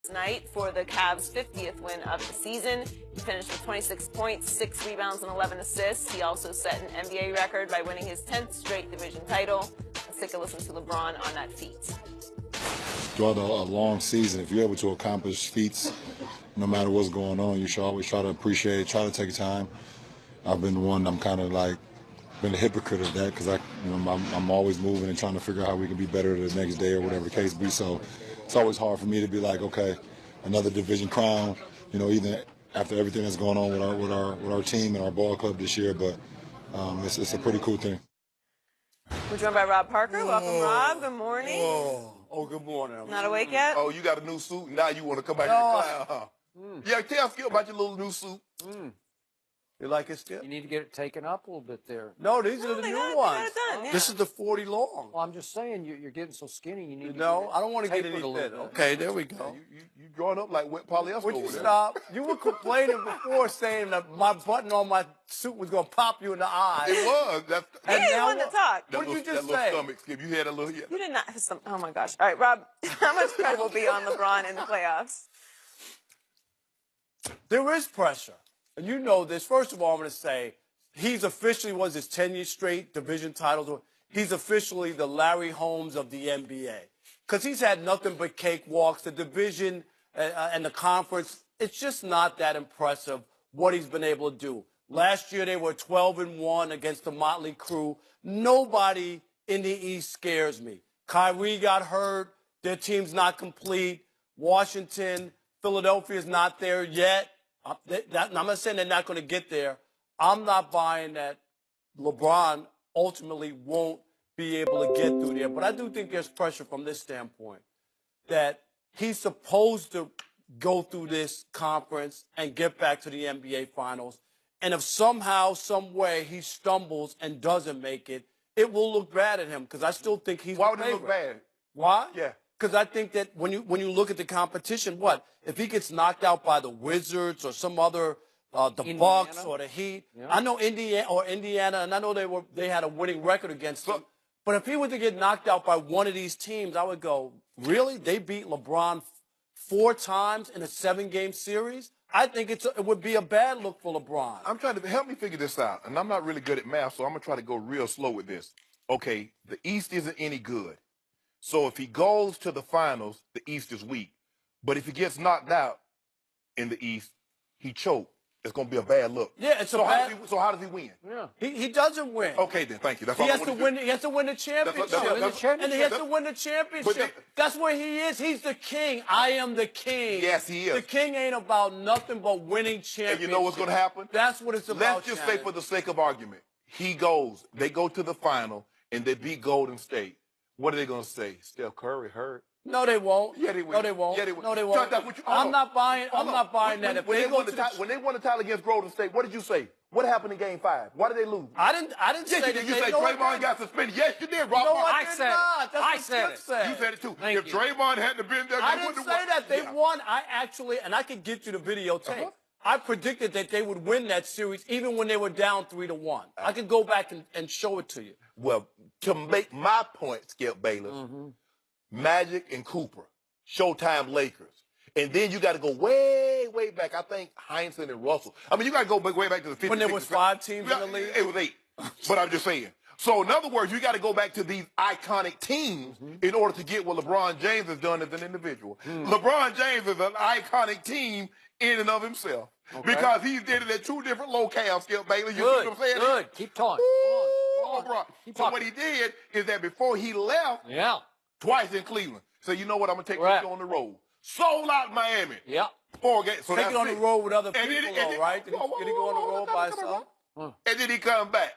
Night for the Cavs' 50th win of the season. He finished with 26 points, 6 rebounds, and 11 assists. He also set an NBA record by winning his 10th straight division title. Let's take a listen to LeBron on that feat. Throughout a long season, if you're able to accomplish feats, no matter what's going on, you should always try to appreciate it, try to take time. I've been one, I'm kind of like, been a hypocrite of that because I'm always moving and trying to figure out how we can be better the next day or whatever the case be. So it's always hard for me to be like, okay, another division crown, even after everything that's going on with our team and our ball club this year. But it's a pretty cool thing. We're joined by Rob Parker. Welcome, Rob. Good morning. Oh, good morning. Not awake yet? Oh, you got a new suit? Now you want to come back to the clown, huh? Yeah, tell Skip about your little new suit. You like it, Skip? You need to get it taken up a little bit there. No, these are the new ones. Done, yeah. This is the 40 long. Well, I'm just saying you're getting so skinny. You need. No, I don't want to get taper any it a little thinner. bit. Okay, there we go. You growing up like wet polyester. Would you over there. stop? You were complaining before saying that my button on my suit was going to pop you in the eye. It was. He didn't want to talk. What did you just that say? Little stomach, Skip. You had a little. Yeah. You did not have some. Oh, my gosh. All right, Rob, how much credit will be on LeBron in the playoffs? There is pressure. And you know this. First of all, I'm going to say he's officially was his 10-year straight division titles. He's officially the Larry Holmes of the NBA. Because he's had nothing but cakewalks. The division and the conference, it's just not that impressive what he's been able to do. Last year, they were 12-1 against the Motley Crew. Nobody in the East scares me. Kyrie got hurt. Their team's not complete. Washington, Philadelphia's not there yet. I'm not saying they're not going to get there. I'm not buying that LeBron ultimately won't be able to get through there. But I do think there's pressure from this standpoint that he's supposed to go through this conference and get back to the NBA Finals. And if somehow, some way he stumbles and doesn't make it, it will look bad at him because I still think he's Why the would it favorite. look bad? Why? Yeah. Because I think that when you look at the competition, if he gets knocked out by the Wizards or some other the Bucks or the Heat? Yeah. I know Indiana, and I know they had a winning record against them. But if he were to get knocked out by one of these teams, I would go, really? They beat LeBron 4 times in a 7-game series? I think it would be a bad look for LeBron. I'm trying to help me figure this out, and I'm not really good at math, so I'm gonna try to go real slow with this. Okay, the East isn't any good. So if he goes to the finals, the East is weak. But if he gets knocked out in the East, he choked. It's going to be a bad look. Yeah, so how does he win? Yeah. He doesn't win. Okay, then. Thank you. That's he has to win. He has to win the championship. And he has to win the championship. That's where he is. He's the king. I am the king. Yes, he is. The king ain't about nothing but winning championships. And you know what's going to happen? That's what it's about. Let's just say for the sake of argument, they go to the final, and they beat Golden State. What are they going to say? Steph Curry hurt. No, they won't. Yeah, they will. No, they won't. Yeah, they will. No, they won't. I'm not buying that. When they won the title against Golden State, what did you say? What happened in Game 5? Why did they lose? I didn't say that. You say Draymond got suspended. Yes, you did, Rob. No, I said it. I said it. You said it too. If Draymond hadn't been there, I didn't say that. They won. I actually, and I could get you the videotape. I predicted that they would win that series even when they were down 3-1. I could go back and show it to you. Well, to make my point, Skip Bayless, Magic and Cooper, Showtime Lakers. And then you got to go way, way back. I think Heinsohn and Russell. I mean, you got to go way back to the 50s. When there was 5 teams in the league? It was 8. But I'm just saying. So, in other words, you got to go back to these iconic teams in order to get what LeBron James has done as an individual. LeBron James is an iconic team in and of himself. Okay. Because he did it at 2 different locales, Skip Bayless. You see what I'm saying? Good. Keep talking. So what he did is that before he left, twice in Cleveland, so you know what, I'm going to take this on the road. Sold out Miami. Yeah. 4 games. So take it on the road with other people, right? Did he go on the road by himself? And then he come back.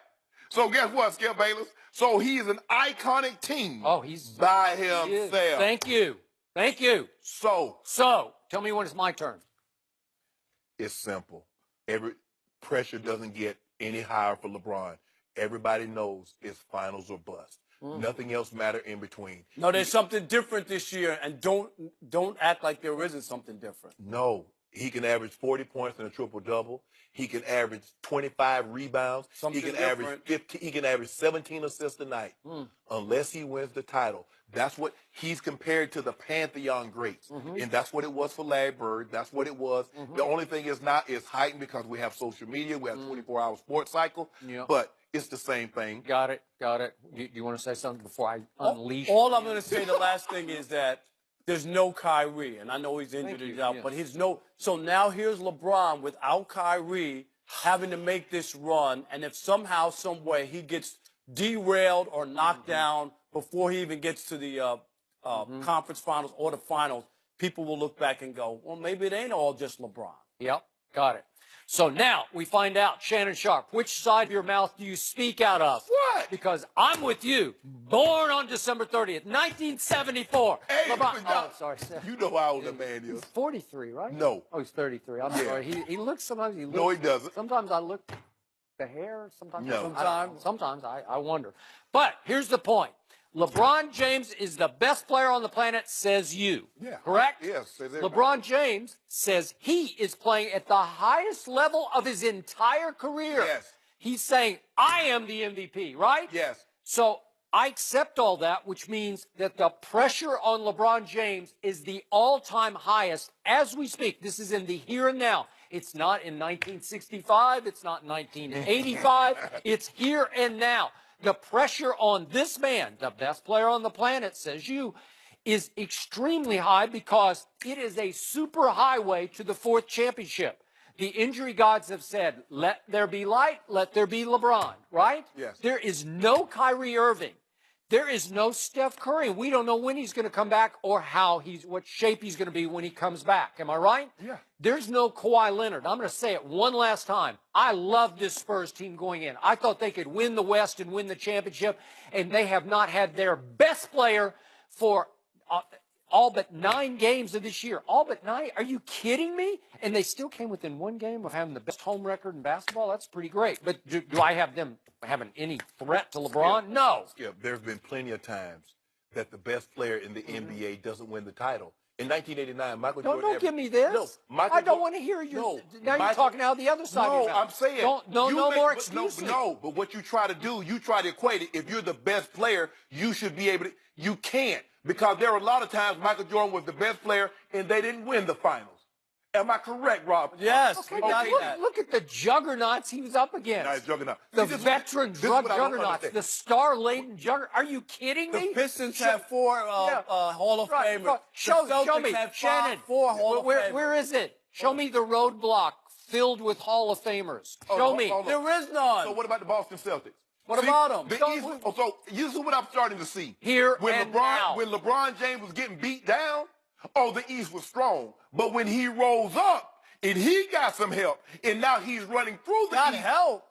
So guess what, Skip Bayless? So he's an iconic team. Oh, he's by himself. Thank you. Thank you. So tell me when it's my turn. It's simple. Every pressure doesn't get any higher for LeBron. Everybody knows it's finals or bust. Nothing else matter in between. No, there's something different this year, and don't act like there isn't something different. No, he can average 40 points in a triple-double. He can average 25 rebounds. He can average 17 assists a night, unless he wins the title. That's what he's compared to the Pantheon greats. And that's what it was for Larry Bird. That's what it was. The only thing is not is heightened because we have social media, we have 24-hour sports cycle, but it's the same thing. Got it. Got it. Do you want to say something before I unleash? All I'm going to say, the last thing is that there's no Kyrie, and I know he's injured, he's out, but he's no. So now here's LeBron without Kyrie having to make this run, and if somehow, some way he gets derailed or knocked down before he even gets to the conference finals or the finals, people will look back and go, well, maybe it ain't all just LeBron. Yep. Got it. So now we find out, Shannon Sharp, which side of your mouth do you speak out of? What? Because I'm with you. Born on December 30th, 1974. Hey, LeBron. but Oh, sorry. you know how old the man is. He's 43, right? No. Oh, he's 33. I'm sorry. He looks, sometimes he looks. No, he doesn't. Sometimes I look the hair. Sometimes. No. Sometimes I wonder. But here's the point. LeBron James is the best player on the planet, says you. Yeah. Correct? Yes. Says everybody. LeBron James says he is playing at the highest level of his entire career. Yes. He's saying, I am the MVP, right? Yes. So I accept all that, which means that the pressure on LeBron James is the all-time highest as we speak. This is in the here and now. It's not in 1965. It's not 1985. It's here and now. The pressure on this man, the best player on the planet, says you, is extremely high because it is a super highway to the fourth championship. The injury gods have said, let there be light, let there be LeBron, right? Yes. There is no Kyrie Irving. There is no Steph Curry. We don't know when he's going to come back or what shape he's going to be when he comes back. Am I right? Yeah. There's no Kawhi Leonard. I'm going to say it one last time. I love this Spurs team going in. I thought they could win the West and win the championship, and they have not had their best player for all but 9 games of this year. All but 9? Are you kidding me? And they still came within 1 game of having the best home record in basketball. That's pretty great. But do I have them having any threat to LeBron? No. Skip, there's been plenty of times that the best player in the NBA doesn't win the title. In 1989, Michael Jordan. Don't give me this. No, Michael I don't want to hear you. No, now you're talking out the other side. No, of your mouth. I'm saying. No more excuses. No, but what you try to do, you try to equate it. If you're the best player, you should be able to. You can't. Because there are a lot of times Michael Jordan was the best player and they didn't win the finals. Am I correct, Rob? Yes. Okay, look at the juggernauts he was up against. Nice juggernaut. The veteran juggernauts, the star-laden juggernaut. Are you kidding me? The Pistons have 4 Hall of Famers. Show me, have Shannon. 4 Hall of Famers. Where is it? Show me the roadblock filled with Hall of Famers. Show me. There is none. So what about the Boston Celtics? What about them? So this is what I'm starting to see. Here when and LeBron, now. When LeBron James was getting beat down, the East was strong. But when he rose up and he got some help, and now he's running through the Got East. help.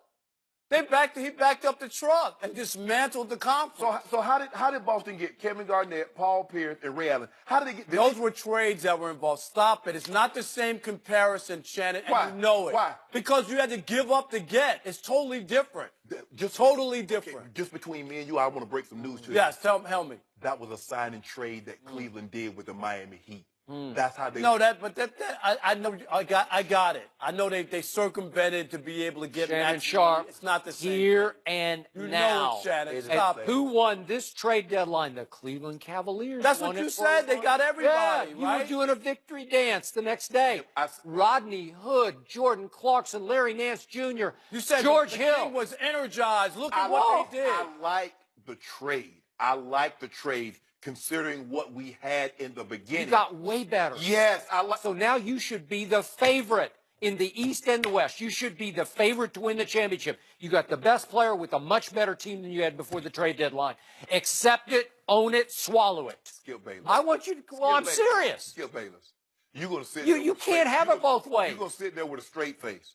He backed up the truck and dismantled the conference. So how did Boston get Kevin Garnett, Paul Pierce, and Ray Allen? How did they get Those were trades that were involved. Stop it. It's not the same comparison, Shannon, and Why? you know it. Why? Because you had to give up to get. It's totally different. Just totally different. Okay, just between me and you, I want to break some news to you. Yes, tell me. That was a sign and trade that Cleveland did with the Miami Heat. That's how they. No, I know. I got it. I know they circumvented to be able to get Shannon Sharp. It's not the same. Here and You now. know it, Shannon. It is Stop the it. same. Who won this trade deadline? The Cleveland Cavaliers. That's won what it you for said. They got everybody, You right? were doing a victory dance the next day. Rodney Hood, Jordan Clarkson, Larry Nance Jr., You said George the Hill. team was energized. Look at what they did. I like the trade. I like the trade considering what we had in the beginning. You got way better. Yes, I like. So now you should be the favorite in the East and the West. You should be the favorite to win the championship. You got the best player with a much better team than you had before the trade deadline. Accept it, own it, swallow it. Skip Bayless. I want you to. Well, I'm serious. Skip Bayless. You're gonna sit. You can't have it both ways. You're gonna sit there with a straight face.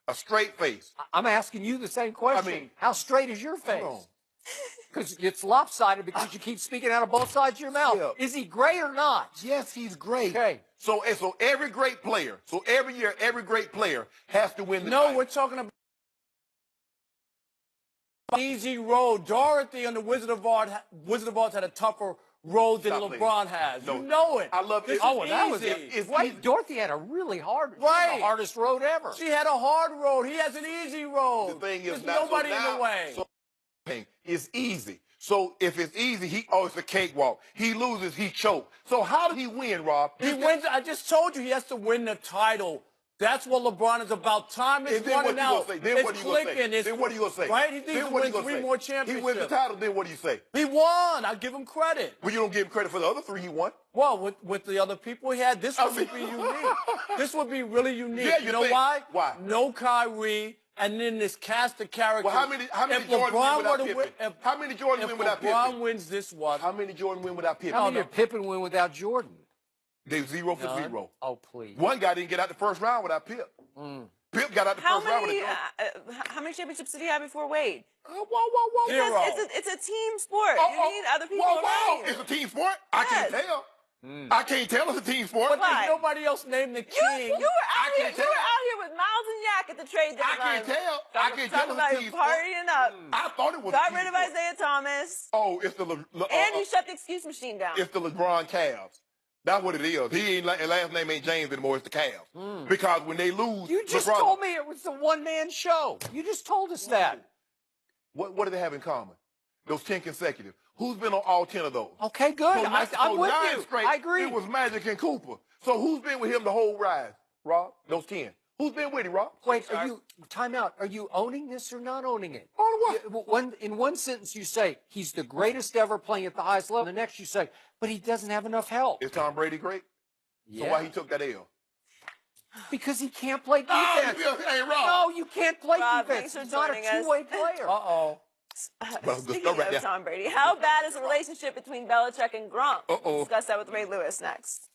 A straight face. I'm asking you the same question. I mean, how straight is your face? Hold on. Because it's lopsided because you keep speaking out of both sides of your mouth. Yeah. Is he great or not? Yes, he's great. Okay. So every great player, every year, every great player has to win the No, title. we're talking about easy road. Dorothy on the Wizard of Oz had a tougher road than Stop, LeBron please. has. No. You know it. I love it. This Oh, is that was easy. it. It's Right. easy. Dorothy had a really hard, Right. the hardest road ever. She had a hard road. He has an easy road. The thing is, There's nobody so now, in the way. So it's easy. So if it's easy, it's a cakewalk. He loses, he choked. So how did he win, Rob? He wins. I just told you he has to win the title. That's what LeBron is about. Time is running out. Then what are you going to say? Then what are you going to say? Right? He needs to win 3 more championships. He wins the title, then what do you say? He won. I give him credit. Well, you don't give him credit for the other 3 he won. Well, with the other people he had, this would be unique. This would be really unique. Yeah, you know why? Why? No Kyrie, and then this cast of characters. Well, how many Jordans win without Pippen? How many Jordans win without Pippen? If LeBron wins this one. How many Jordan win without Pippen? How many did Pippen win without Jordan? They 0 for 0. Oh, please. One guy didn't get out the first round without Pip. Pip got out the first round with how many championships did he have before Wade? Whoa. Zero. It's a team sport. You need other people around you. It's a team sport? I can't tell. I can't tell it's a team sport. But there's nobody else named the king. You were out here with Miles and Yak at the trade deadline. I can't tell. I can't tell about it's a team sport. partying up. I thought it was Got a team rid of sport. Isaiah Thomas. Oh, it's the And he shut the excuse machine down. It's the LeBron Cavs. That's what it is. His last name ain't James anymore. It's the Cavs. Because when they lose, You just LeBron, told me it was a one-man show. You just told us that. What do they have in common? Those 10 consecutive. Who's been on all 10 of those? Okay, good. So I'm with 9 you. straight, I agree. It was Magic and Cooper. So who's been with him the whole ride, Rob? Those 10. Who's been with him, Rob? Wait, time out. Are you owning this or not owning it? On what? In one sentence, you say he's the greatest ever playing at the highest level. The next, you say, but he doesn't have enough help. Is Tom Brady great? Yeah. So why he took that L? Because he can't play defense. Hey, Rob. No, you can't play Rob, defense. thanks for He's not a joining us. two-way player. Uh-oh. Speaking of Tom Brady, how bad is the relationship between Belichick and Gronk? Uh-oh. Discuss that with Ray Lewis next.